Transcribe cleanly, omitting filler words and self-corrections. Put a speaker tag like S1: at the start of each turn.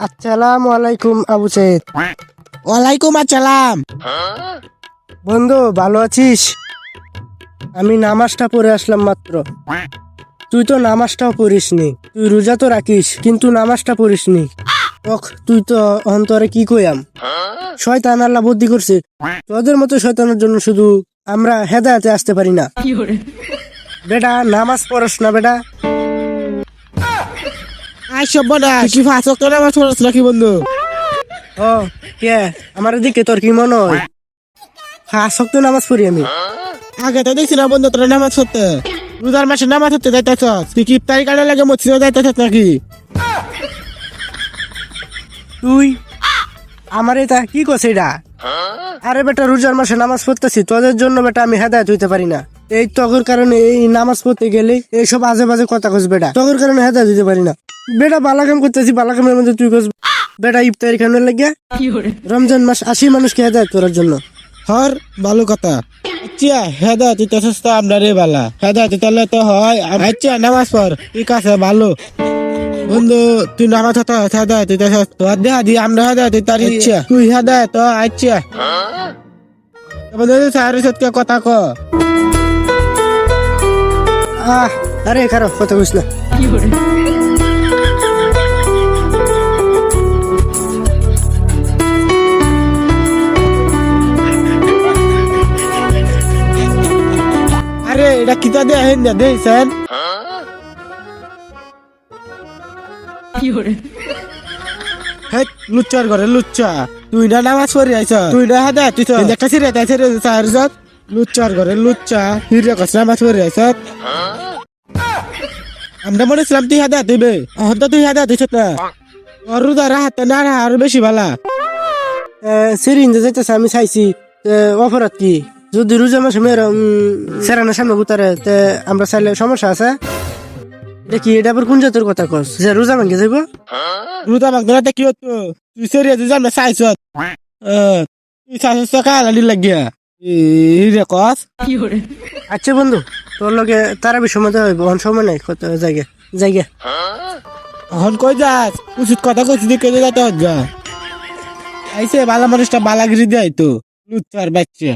S1: আসসালামু আলাইকুম আবু সৈয়দ।
S2: ওয়ালাইকুম আসসালাম।
S1: বন্ধু ভালো আছিস? আমি নামাজটা পড়ে আসলাম মাত্র। তুই তো নামাজটাও পড়িসনি, তুই রোজা তো রাখিস কিন্তু নামাজটা পড়িসনি। তুই তো অন্তরে কি কইয়াম, শয়তান আল্লাহ বুদ্ধি করছে। তোদের মতো শয়তানের জন্য শুধু আমরা হেদায়েতে আসতে পারি না। বেটা নামাজ পড়স না বেটা।
S2: আই সব বনা কি ফাঁস ওয়াক্ত নামাজ পড়ছ নাকি বন্ধু?
S1: ও কে আমার দিকে তোর কি মনে হয়? হ্যাঁ শক্ত নামাজ পড়ি আমি।
S2: আগে তো দেখছি না বন্ধু তোরা নামাজ পড়তে, রোজার মাসে নামাজ পড়তে যাইতেছস, তুই কি ইফতারি কাটা লাগে মসজিদে যাইতেছস নাকি?
S1: তুই আমার এটা কি করছে এটা? আরে বেটা রোজার মাসে নামাজ পড়তেছি, তোদের জন্য বেটা আমি হেদায়েত হইতে পারি না। এই তগর কারণে এই নামাজ পড়তে গেলে এইসব আজে বাজে কথা কস বেটা। তগর কারণে হেদায়েত হইতে পারি না বেটা। বালাকাম করতেছি, বালাকামের মধ্যে তুই কস বেটা ইফতারি খানোর লাগিয়া। রমজান মাস 80 মানুষকে হেদায়েত করার জন্য।
S2: হর ভালো কথা। আচ্ছা হেদায়েত দিতেছস তো আমরা রে বালা, হেদায়েত দিতে তো হয়। আচ্ছা নামাজ পড়, ঠিক আছে ভালো। বন্ধু তুই নামাজ হতো হেদায়েত দিতেছস, তোর দেহা দিয়ে আমরা হেদায়েত দিতারি। আচ্ছা তুই হেদায়েত তো আচ্ছা বন্ধু সাহের সাথে কথা ক।
S1: আরে খারাপ কথা কইস না।
S2: আরে এটা কিতা দে হেন দে দেইছেন। হেট লুচ্চার ঘরে লুচ্চা, তুই না নামাজ পড়ি আইছ, তুই না হেদায়েত তুই একটা সিরে তাইছে রে সাহের সাথ। লুচ্চার ঘরে লুচ্চা হিরে কস নামাজ পড়ি আইছ। আমরা মনে ছিলাম তুই হেদায়েত দিবে, অহন তো তুই হেদায়েত দিছ না। ওর রোজা রাহাতে না রাহা আরো বেশি ভালা।
S1: সিরিঞ্জ যাইতেছে আমি চাইছি, অপরাধ কি? যদি রোজা মাসে মেয়েরা সেরানোর সামনে গুতারে আমরা চাইলে সমস্যা আছে? দেখি এটা আবার কোন জাতের কথা কস যে রোজা ভাঙ্গে যাইব?
S2: রোজা ভাঙতে কি হতো? তুই সেরিয়া তুই জানা চাইছ, তুই চাইছ কালালি লাগিয়া হিরে কস।
S1: আচ্ছা বন্ধু তোর লগে তারা সময় হইব, অন সময় নাই কত জায়গা জায়গা।
S2: এখন কই যাস? উচিত কথা কইছি দিকে যাতে যা আইসে বালা মানুষটা বালাগিরি দেয় তো লুচ্চার বাচ্চা।